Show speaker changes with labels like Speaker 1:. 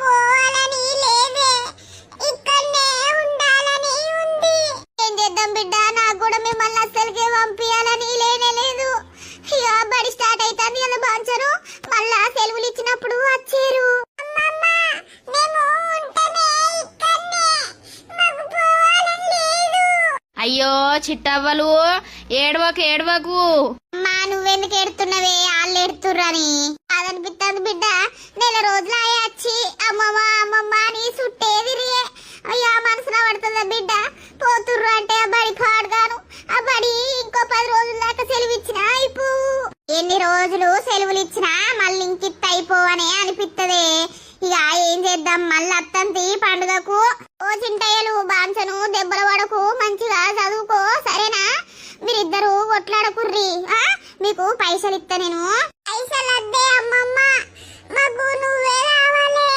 Speaker 1: పోవాలని లేదే, ఇక్కడనే ఉండాలని ఉంది. ఏం చేద్దాం బిడ్డ, నాకు కూడా మిమ్మల్ని అస్సలకే పంపించాలని లేనే లేదు. ఇక బడి స్టార్ట్ అవుతుంది కదా బాంచరు, మళ్ళా సెలవులు ఇచ్చినప్పుడు వచ్చారు.
Speaker 2: అయ్యో చిట్టవ్వలు, ఏడవకు.
Speaker 1: అమ్మా నువ్వెందుకు ఎడుతున్నవే, వాళ్ళు ఎడుతుర్రని అదనిపిస్తుంది బిడ్డ. నెల రోజులు అయ్యొచ్చి అమ్మమ్మ అమ్మమ్మ అని చుట్టే తిరిగే అయ్యా మనసులో పడుతుందా బిడ్డ. పోతుర్రు అంటే ఆ బడి పాడుగాను, ఆ బడి ఇంకో 10 రోజుల దాకా సెలవు ఇచ్చినా అయిపోవు. ఎన్ని రోజులు సెలవులు ఇచ్చినా మళ్ళీ ఇంకిత్త అయిపోవనే అనిపిస్తుంది. ఇక ఏం చేద్దాం, మళ్ళీ అత్తంతి పండుగకు. ఓ చింటయ్యలు బాంచను దెబ్బల పడకు, మంచిగా చదువుకో సరేనా. మీరిద్దరు కొట్లాడకుర్రి, మీకు పైసలు ఇస్తా నేను. పైసలు అద్దే అమ్మమ్మ, మాకు నువ్వే రావాలి.